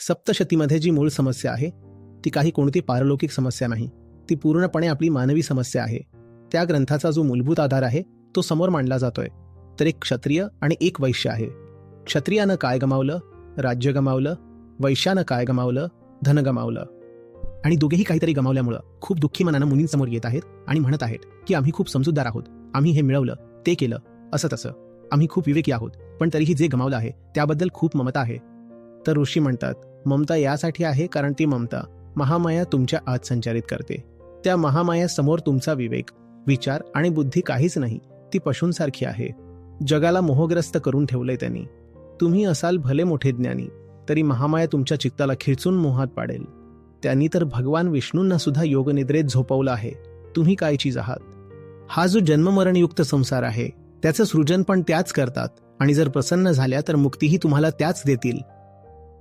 सप्तशतीमध्ये जी मूळ समस्या आहे ती काही कोणती पारलौकिक समस्या नाही, ती पूर्णपणे आपली मानवी समस्या आहे. त्या ग्रंथाचा जो मूलभूत आधार आहे तो समोर मांडला जातोय. तर एक क्षत्रिय आणि एक वैश्य आहे. क्षत्रियानं काय गमावलं? राज्य गमावलं. वैश्यानं काय गमावलं? धन गमावलं. आणि दोघेही काहीतरी गमावल्यामुळं खूप दुःखी मनानं मुनींसमोर येत आहेत आणि म्हणत आहेत की आम्ही खूप समजूतदार आहोत, आम्ही हे मिळवलं, ते केलं, असं तसं, आम्ही खूप विवेकी आहोत, पण तरीही जे गमावलं आहे त्याबद्दल खूप ममता आहे. तर ऋषी म्हणतात, ममता यासाठी आहे कारण ती ममता महामाया तुमच्या आत संचारित करते. त्या महामायासमोर तुमचा विवेक, विचार आणि बुद्धी काहीच नाही, ती पशूंसारखी आहे. जगाला मोहग्रस्त करून ठेवलंय त्यांनी. तुम्ही असाल भले मोठे ज्ञानी, तरी महामाया तुमच्या चित्ताला खिळचून मोहात पाडेल. त्यांनी तर भगवान विष्णूंना सुद्धा योगनिद्रेत झोपवलं आहे. तुम्ही काय चीज आहात? हा जो जन्ममरणयुक्त संसार आहे त्याचं सृजन पण त्याच करतात आणि जर प्रसन्न झाल्या तर मुक्तीही तुम्हाला त्याच देतील.